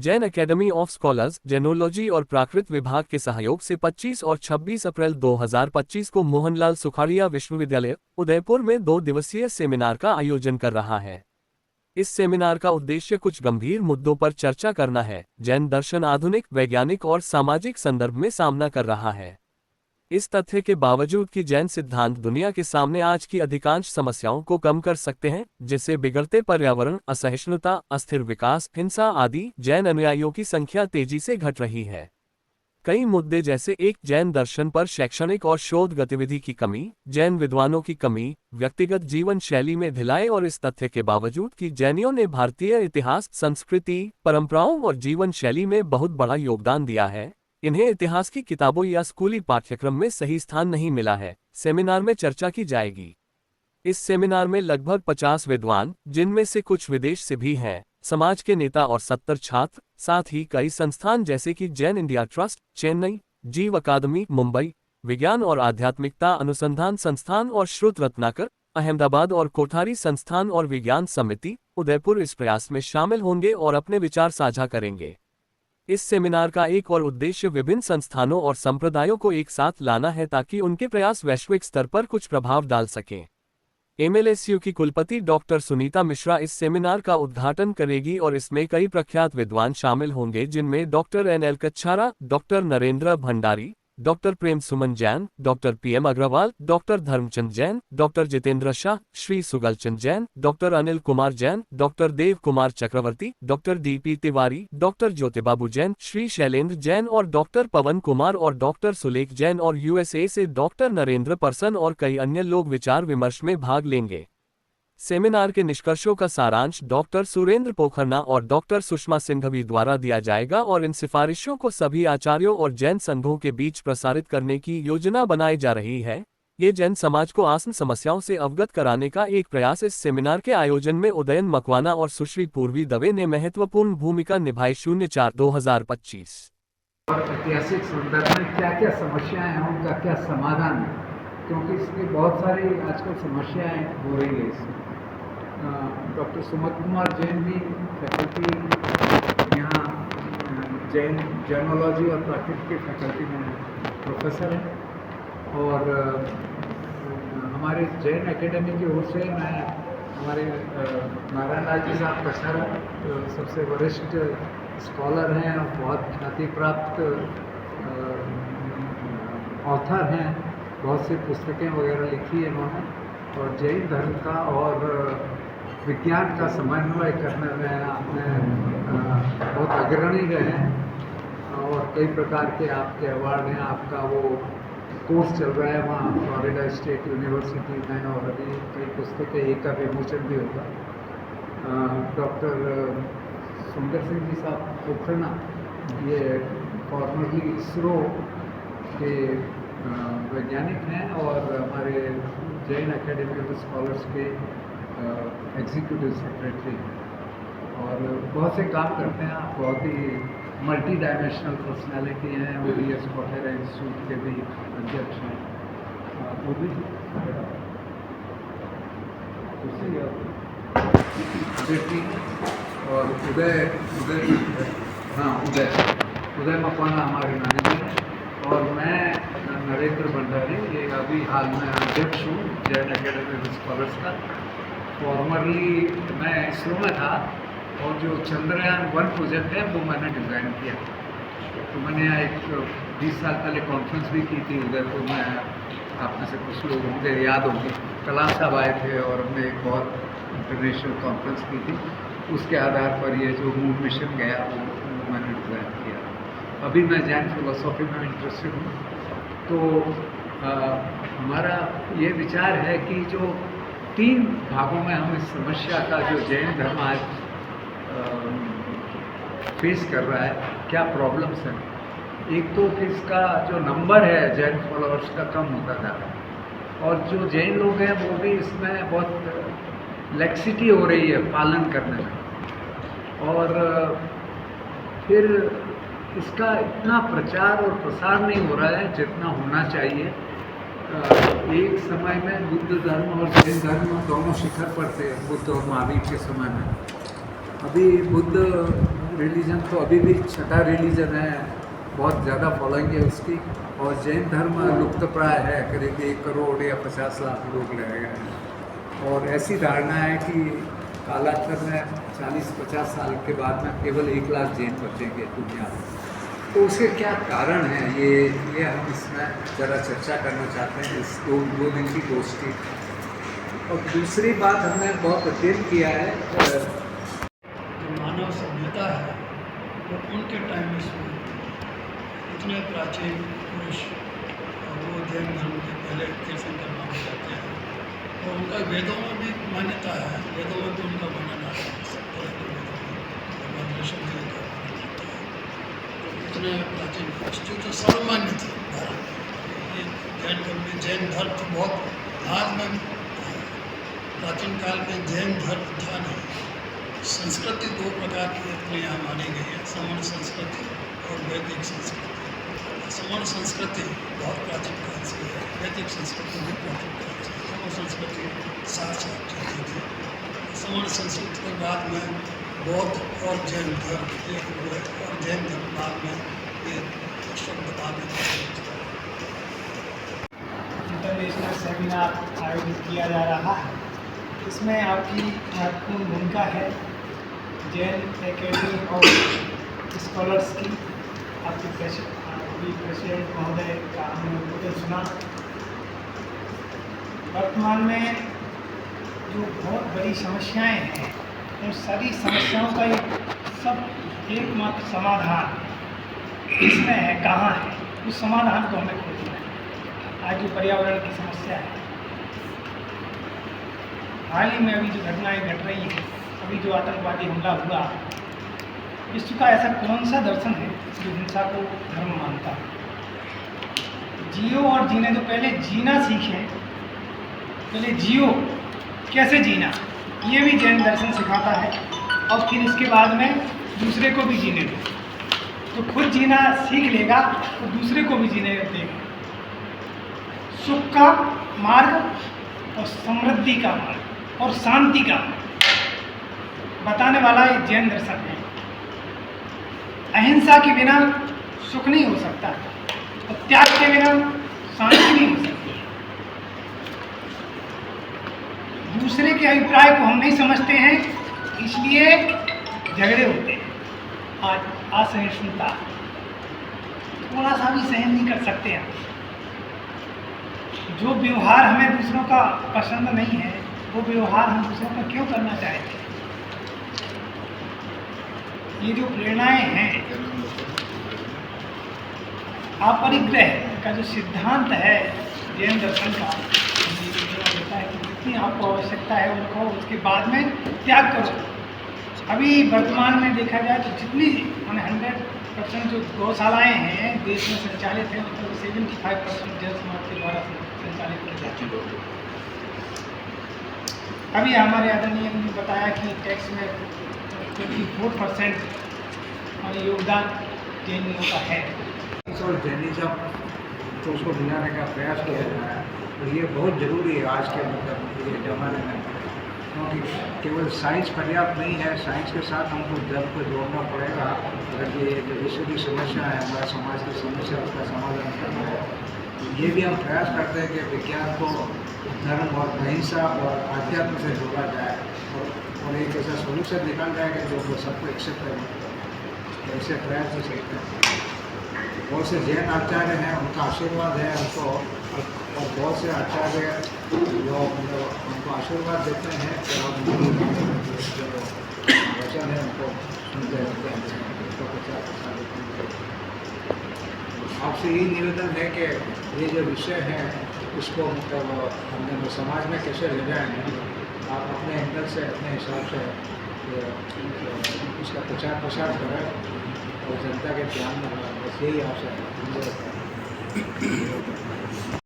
Jain academy of scholars जेनोलॉजी और प्राकृत विभाग के सहयोग से 25 और 26 अप्रैल 2025 को मोहनलाल सुखाड़िया विश्वविद्यालय उदयपुर में 2 दिवसीय सेमिनार का आयोजन कर रहा है। इस सेमिनार का उद्देश्य कुछ गंभीर मुद्दों पर चर्चा करना है। जैन दर्शन आधुनिक, वैज्ञानिक और सामाजिक संदर्भ में सामना कर रहा है। इस तथ्य के बावजूद कि जैन सिद्धांत दुनिया के सामने आज की अधिकांश समस्याओं को कम कर सकते हैं, जैसे बिगड़ते पर्यावरण, असहिष्णुता, अस्थिर विकास, हिंसा आदि, जैन अनुयायियों की संख्या तेजी से घट रही है। कई मुद्दे जैसे एक जैन दर्शन पर शैक्षणिक और शोध गतिविधि की कमी, जैन विद्वानों की कमी, व्यक्तिगत जीवन शैली में ढिलाई और इस तथ्य के बावजूद कि जैनियों ने भारतीय इतिहास, संस्कृति, परंपराओं और जीवन शैली में बहुत बड़ा योगदान दिया है, इन्हें इतिहास की किताबों या स्कूली पाठ्यक्रम में सही स्थान नहीं मिला है। सेमिनार में चर्चा की जाएगी। इस सेमिनार में लगभग 50 विद्वान, जिनमें से कुछ विदेश से भी हैं, समाज के नेता और 70 छात्र, साथ ही कई संस्थान जैसे कि जैन इंडिया ट्रस्ट, चेन्नई, जीव अकादमी, मुंबई, विज्ञान और आध्यात्मिकता अनुसंधान संस्थान और श्रुत रत्नाकर, अहमदाबाद और कोठारी संस्थान और विज्ञान समिति, उदयपुर इस प्रयास में शामिल होंगे और अपने विचार साझा करेंगे। इस सेमिनार का एक और उद्देश्य विभिन्न संस्थानों और संप्रदायों को एक साथ लाना है ताकि उनके प्रयास वैश्विक स्तर पर कुछ प्रभाव डाल सकें। एमएलएसयू की कुलपति डॉक्टर सुनीता मिश्रा इस सेमिनार का उद्घाटन करेगी और इसमें कई प्रख्यात विद्वान शामिल होंगे, जिनमें doctor NL Kachhara, doctor Narendra Bhandari, doctor Prem Suman Jain, doctor PM Agrawal, doctor Dharmchand Jain, doctor Jitendra Shah, Shri Sugalchand Jain, doctor Anil Kumar Jain, doctor Dev Kumar Chakraborty, doctor DP Tiwari, doctor Jyotibabu Jain, Shri Shailendra Jain और डॉक्टर पवन कुमार और डॉक्टर सुलेख जैन और यूएसए से डॉक्टर नरेंद्र परसन और कई अन्य लोग विचार विमर्श में भाग लेंगे। सेमिनार के निष्कर्षों का सारांश डॉक्टर सुरेंद्र पोखरना और डॉक्टर सुषमा सिंघवी द्वारा दिया जाएगा और इन सिफारिशों को सभी आचार्यों और जैन संघों के बीच प्रसारित करने की योजना बनाई जा रही है। ये जैन समाज को आसन समस्याओं से अवगत कराने का एक प्रयास। इस सेमिनार के आयोजन में उदयन मकवाना और सुश्री पूर्वी दवे ने महत्वपूर्ण भूमिका निभाई। 04/2025 और ऐतिहासिक संदर्भ में क्या क्या समस्याएं हैं, उनका क्या समाधान है, क्योंकि इसकी बहुत सारी आजकल समस्याएं हो रही है। इसमें डॉक्टर सुमत कुमार जैन भी फैकल्टी यहाँ जैन जर्नोलॉजी और प्राकृतिक की फैकल्टी में प्रोफेसर हैं और हमारे जैन एकेडमी की ओर से मैं हमारे नारायण लाल जी साहब कछारा सबसे वरिष्ठ स्कॉलर हैं और बहुत ख्याति प्राप्त ऑथर हैं, बहुत सी पुस्तकें वगैरह लिखी है इन्होंने और जैन धर्म का और विज्ञान का समन्वय करने में आपने बहुत अग्रणी रहे हैं और कई प्रकार के आपके अवार्ड हैं। आपका वो कोर्स चल रहा है वहाँ फ्लोरिडा स्टेट यूनिवर्सिटी में और अभी कई पुस्तकें एक का विमोचन भी होगा। डॉक्टर सुंदर सिंह जी साहब पोखरना, ये फॉर्मरली इसरो के वैज्ञानिक हैं और हमारे जैन एकेडमी ऑफ स्कॉलर्स के एग्जीक्यूटिव सेक्रेटरी हैं और बहुत से काम करते हैं। आप बहुत ही मल्टी डायमेंशनल पर्सनैलिटी हैं। ओडीएस कोटेरा इंस्टीट्यूट के भी अध्यक्ष हैं। वो भी और उदय मकवाना हमारे मैनेजर हैं और मैं नरेंद्र भंडारी, ये अभी हाल में अध्यक्ष हूँ जैन एकेडमी ऑफ स्कॉलर्स का। फॉर्मरली मैं इसरो में था और जो चंद्रयान 1 प्रोजेक्ट है वो मैंने डिज़ाइन किया। तो मैंने यहाँ एक 20 साल पहले कॉन्फ्रेंस भी की थी उदयपुर में, आप में से कुछ लोग मुझे याद होंगे, कलाम साहब आए थे और हमने एक बहुत इंटरनेशनल कॉन्फ्रेंस की थी। उसके आधार पर ये जो मून मिशन गया वो मैंने डिज़ाइन किया। अभी मैं जैन फिलोसॉफी में इंटरेस्टेड हूँ। तो हमारा ये विचार है कि जो 3 भागों में हम इस समस्या का जो जैन धर्म आज फेस कर रहा है, क्या प्रॉब्लम्स हैं। एक तो कि इसका जो नंबर है जैन फॉलोअर्स का कम होता जा रहा है और जो जैन लोग हैं वो भी इसमें बहुत लेक्सिटी हो रही है पालन करने में और फिर इसका इतना प्रचार और प्रसार नहीं हो रहा है जितना होना चाहिए। एक समय में बुद्ध धर्म और जैन धर्म दोनों शिखर पर थे, बुद्ध और महावीर के समय में। अभी बुद्ध रिलीजन तो अभी भी छठा रिलीजन है, बहुत ज़्यादा फॉलोइंग है उसकी। और जैन धर्म लुप्त प्राय है, करीब 1 करोड़ या 50 लाख लोग रह गए हैं। और ऐसी धारणा है कि कालांतर में 40-50 साल के बाद में केवल 1 लाख जैन बचेंगे दुनिया में। तो उसके क्या कारण हैं, ये हम इसमें ज़रा चर्चा करना चाहते हैं इस दो दिन की गोष्ठी। और दूसरी बात, हमने बहुत अध्ययन किया है जो मानव सभ्यता है वो उनके टाइम में शुरू हुई। इतने प्राचीन पुरुष और वो जैन धर्म के पहले तीर्थंकर माने जाते हैं, और उनका वेदों में भी मान्यता है, वेदों में भी उनका वर्णन आता है, सब तरह के वेदों में भगवान ऋषभ जी का वर्णन आता है। तो इतने प्राचीन पुरुष जो सर्वमान्य थे भारत में। ये जैन धर्म में, जैन धर्म तो बहुत बाद में, प्राचीन काल में जैन धर्म था नहीं। संस्कृति 2 प्रकार की अपने यहाँ मानी गई है, समण संस्कृति और वैदिक संस्कृति। समण संस्कृति बहुत प्राचीन काल से है, वैदिक संस्कृति भी प्राचीन काल से है। समण संस्कृति साथ चलती थी। समण संस्कृति के बाद में बौद्ध और जैन धर्म एक हुए, और जैन धर्म बाद में ये शुद्ध में इंटरनेशनल सेमिनार आयोजित किया जा रहा है। इसमें आपकी महत्वपूर्ण भूमिका है जैन एकेडमी और स्कॉलर्स की। आपके प्रेसिडेंट महोदय का हमने उद्बोधन सुना। वर्तमान में जो बहुत बड़ी समस्याएं हैं, उन सारी समस्याओं का एकमात्र समाधान इसमें है, कहाँ है? उस समाधान को हमें खोजना है। आज जो पर्यावरण की समस्या है, हाल ही में अभी जो घटनाएं घट रही हैं, अभी जो आतंकवादी हमला हुआ, विश्व का ऐसा कौन सा दर्शन है जो हिंसा को धर्म मानता है? जियो और जीने दो, पहले जीना सीखें, पहले जियो, कैसे जीना, ये भी जैन दर्शन सिखाता है। और फिर इसके बाद में दूसरे को भी जीने दो, तो खुद जीना सीख लेगा तो दूसरे को भी जीने देगा। सुख का मार्ग और समृद्धि का मार्ग और शांति का बताने वाला एक जैन दर्शन है। अहिंसा के बिना सुख नहीं हो सकता, और त्याग के बिना शांति नहीं हो सकती। दूसरे के अभिप्राय को हम नहीं समझते हैं, इसलिए झगड़े होते हैं। आज असहिष्णुता, थोड़ा सा भी सहन नहीं कर सकते हैं। जो व्यवहार हमें दूसरों का पसंद नहीं है, वो व्यवहार हम दूसरों का क्यों करना चाहते हैं? ये जो प्रेरणाएं हैं, अपरिग्रह का जो सिद्धांत है जैन दर्शन का, कहता है कि जितनी आपको आवश्यकता है उनको, उसके बाद में त्याग करो। अभी वर्तमान में देखा जाए तो जितनी 100% जो गौशालाएँ हैं देश में संचालित हैं, मतलब 75% जैन समाज के द्वारा संचालित की जाती है। अभी हमारे आदरणीय ने बताया कि टैक्स में 24% योगदान जैनियों का है। और जैनिज्म तो उसको मिलाने का प्रयास किया जा रहा है, और ये बहुत ज़रूरी है आज के ये ज़माने में, क्योंकि केवल साइंस पर्याप्त नहीं है। साइंस के साथ हमको धर्म को जोड़ना पड़ेगा। अगर ये जो विश्व की समस्या है, हमारे समाज की समस्या, उसका समाधान करना है। ये भी हम प्रयास करते हैं कि विज्ञान को धर्म और अहिंसा और आध्यात्म से जोड़ा जाए, और एक ऐसा सोल्यूशन निकाल जाएगा जो सबको एक्सेप्ट करें। ऐसे प्रयास हो सकते हैं। बहुत से जैन आचार्य हैं, उनका आशीर्वाद है हमको, और बहुत से आचार्य जो उनको आशीर्वाद देते हैं कि आप जो वचन है उनको सुनते रहते हैं, उनको प्रचार प्रसार देते हैं। आपसे यही निवेदन है कि ये जो विषय है उसको मतलब हमने समाज में कैसे ले जाएंगे, आप अपने एंगल से, अपने हिसाब से उसका प्रचार प्रसार करें और जनता के ध्यान में, बस यही आपसे अनुरोध है।